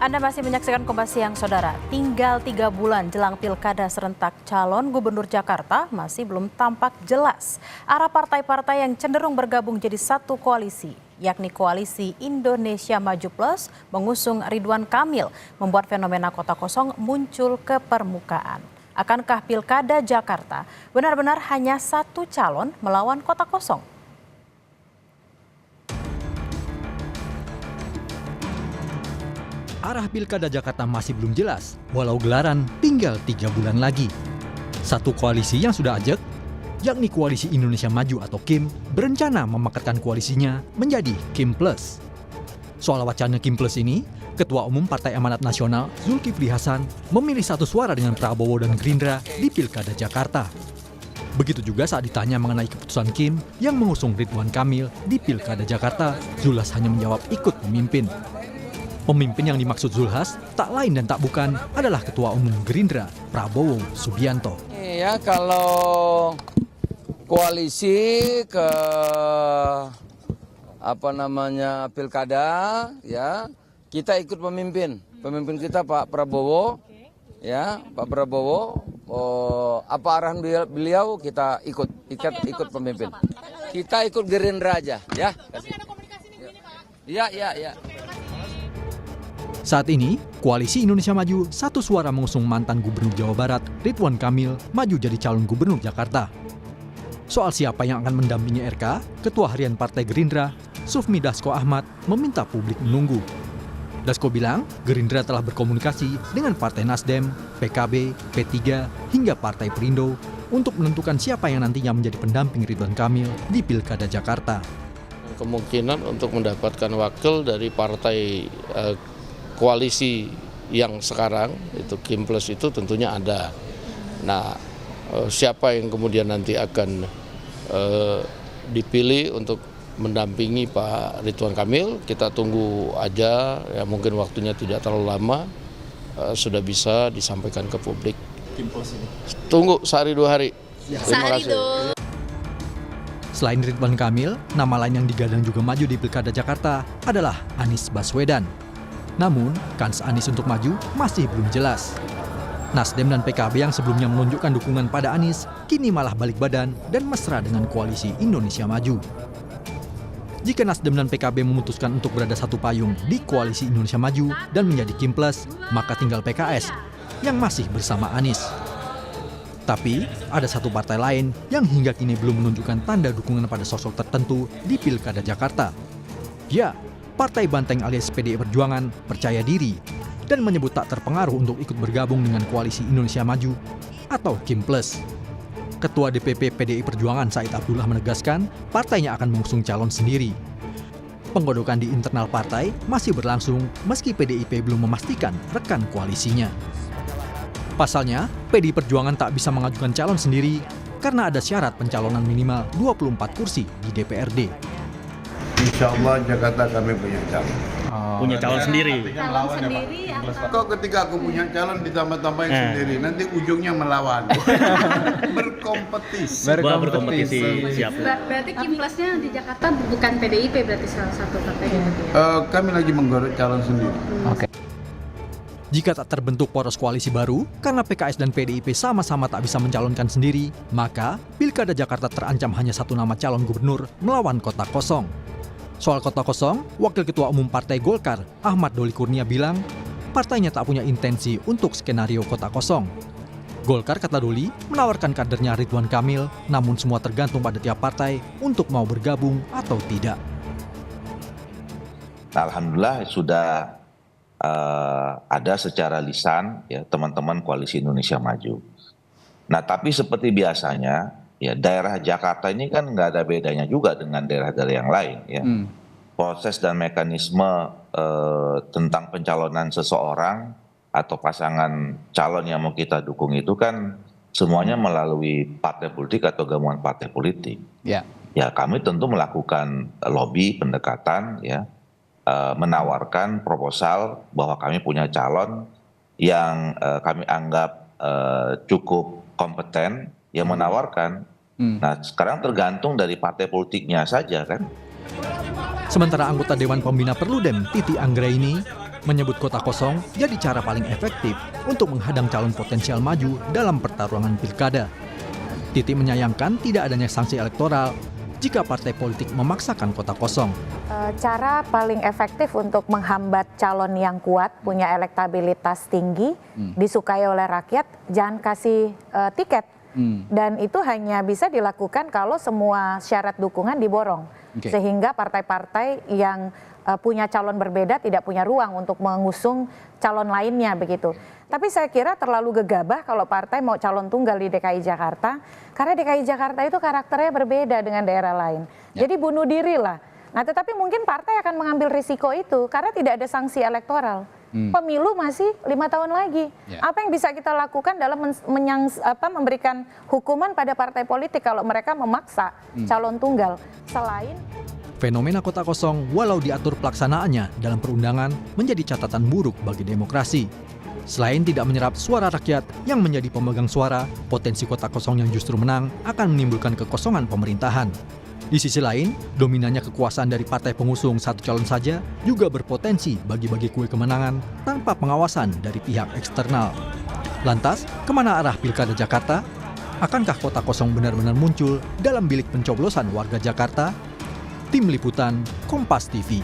Anda masih menyaksikan Kompas Siang, Saudara. Tinggal 3 bulan jelang pilkada serentak, calon gubernur Jakarta masih belum tampak jelas. Arah partai-partai yang cenderung bergabung jadi satu koalisi, yakni Koalisi Indonesia Maju Plus mengusung Ridwan Kamil, membuat fenomena kota kosong muncul ke permukaan. Akankah pilkada Jakarta benar-benar hanya satu calon melawan kota kosong? Arah pilkada Jakarta masih belum jelas, walau gelaran tinggal 3 bulan lagi. Satu koalisi yang sudah ajak, yakni Koalisi Indonesia Maju atau KIM, berencana memekatkan koalisinya menjadi KIM Plus. Soal wacana KIM Plus ini, Ketua Umum Partai Amanat Nasional Zulkifli Hasan memilih satu suara dengan Prabowo dan Gerindra di pilkada Jakarta. Begitu juga saat ditanya mengenai keputusan KIM yang mengusung Ridwan Kamil di pilkada Jakarta, Zulhas hanya menjawab ikut memimpin. Pemimpin yang dimaksud Zulhas tak lain dan tak bukan adalah Ketua Umum Gerindra, Prabowo Subianto. Ya, kalau koalisi ke pilkada, ya kita ikut pemimpin. Pemimpin kita Pak Prabowo, ya Pak Prabowo. Apa arahan beliau kita ikut pemimpin. Kita ikut Gerindra aja, ya. Ya. Saat ini, Koalisi Indonesia Maju satu suara mengusung mantan Gubernur Jawa Barat, Ridwan Kamil, maju jadi calon Gubernur Jakarta. Soal siapa yang akan mendampingi RK, Ketua Harian Partai Gerindra, Sufmi Dasko Ahmad, meminta publik menunggu. Dasko bilang, Gerindra telah berkomunikasi dengan Partai Nasdem, PKB, P3, hingga Partai Perindo untuk menentukan siapa yang nantinya menjadi pendamping Ridwan Kamil di Pilkada Jakarta. Kemungkinan untuk mendapatkan wakil dari partai koalisi yang sekarang itu KIM Plus itu tentunya ada. Nah, siapa yang kemudian nanti akan dipilih untuk mendampingi Pak Ridwan Kamil, kita tunggu aja, ya mungkin waktunya tidak terlalu lama, sudah bisa disampaikan ke publik. KIM Plus ini. Tunggu sehari 2 hari. Terima kasih. Selain Ridwan Kamil, nama lain yang digadang juga maju di Pilkada Jakarta adalah Anies Baswedan. Namun, kans Anies untuk maju masih belum jelas. Nasdem dan PKB yang sebelumnya menunjukkan dukungan pada Anies, kini malah balik badan dan mesra dengan Koalisi Indonesia Maju. Jika Nasdem dan PKB memutuskan untuk berada satu payung di Koalisi Indonesia Maju dan menjadi KIM Plus, maka tinggal PKS yang masih bersama Anies. Tapi, ada satu partai lain yang hingga kini belum menunjukkan tanda dukungan pada sosok tertentu di Pilkada Jakarta. Ya, Partai Banteng alias PDI Perjuangan percaya diri dan menyebut tak terpengaruh untuk ikut bergabung dengan Koalisi Indonesia Maju atau KIM Plus. Ketua DPP PDI Perjuangan Said Abdullah menegaskan partainya akan mengusung calon sendiri. Penggodokan di internal partai masih berlangsung meski PDIP belum memastikan rekan koalisinya. Pasalnya, PDI Perjuangan tak bisa mengajukan calon sendiri karena ada syarat pencalonan minimal 24 kursi di DPRD. Insya Allah Jakarta kami punya calon. Punya calon sendiri. Calon sendiri apa? Kok ketika aku punya calon ditambah-tambahin sendiri, nanti ujungnya melawan. Berkompetisi. Siap. Berarti KIM Plusnya di Jakarta bukan PDIP berarti salah satu partai gitu ya? Kami lagi menggodok calon sendiri. Jika tak terbentuk poros koalisi baru, karena PKS dan PDIP sama-sama tak bisa mencalonkan sendiri, maka Pilkada Jakarta terancam hanya satu nama calon gubernur melawan kota kosong. Soal kota kosong, Wakil Ketua Umum Partai Golkar, Ahmad Doli Kurnia bilang, partainya tak punya intensi untuk skenario kota kosong. Golkar, kata Doli, menawarkan kadernya Ridwan Kamil, namun semua tergantung pada tiap partai untuk mau bergabung atau tidak. Alhamdulillah sudah ada secara lisan ya teman-teman Koalisi Indonesia Maju. Nah, tapi seperti biasanya ya daerah Jakarta ini kan nggak ada bedanya juga dengan daerah-daerah yang lain ya. Proses dan mekanisme tentang pencalonan seseorang atau pasangan calon yang mau kita dukung itu kan semuanya melalui partai politik atau gabungan partai politik. Ya kami tentu melakukan lobby pendekatan ya. Menawarkan proposal bahwa kami punya calon yang kami anggap cukup kompeten yang menawarkan. Nah, sekarang tergantung dari partai politiknya saja kan. Sementara anggota Dewan Pembina Perludem Titi Anggraini menyebut kota kosong jadi cara paling efektif untuk menghadang calon potensial maju dalam pertarungan pilkada. Titi menyayangkan tidak adanya sanksi elektoral jika partai politik memaksakan kota kosong. Cara paling efektif untuk menghambat calon yang kuat, punya elektabilitas tinggi, disukai oleh rakyat, jangan kasih tiket. Dan itu hanya bisa dilakukan kalau semua syarat dukungan diborong. Sehingga partai-partai yang punya calon berbeda tidak punya ruang untuk mengusung calon lainnya begitu. Tapi saya kira terlalu gegabah kalau partai mau calon tunggal di DKI Jakarta, karena DKI Jakarta itu karakternya berbeda dengan daerah lain. Jadi bunuh diri lah. Nah tetapi mungkin partai akan mengambil risiko itu karena tidak ada sanksi elektoral. Pemilu masih 5 tahun lagi. Apa yang bisa kita lakukan dalam memberikan hukuman pada partai politik kalau mereka memaksa calon tunggal selain Fenomena kota kosong walau diatur pelaksanaannya dalam perundangan menjadi catatan buruk bagi demokrasi. Selain tidak menyerap suara rakyat yang menjadi pemegang suara, potensi kota kosong yang justru menang akan menimbulkan kekosongan pemerintahan. Di sisi lain, dominannya kekuasaan dari partai pengusung satu calon saja juga berpotensi bagi-bagi kue kemenangan tanpa pengawasan dari pihak eksternal. Lantas, kemana arah Pilkada Jakarta? Akankah kota kosong benar-benar muncul dalam bilik pencoblosan warga Jakarta? Tim Liputan, Kompas TV.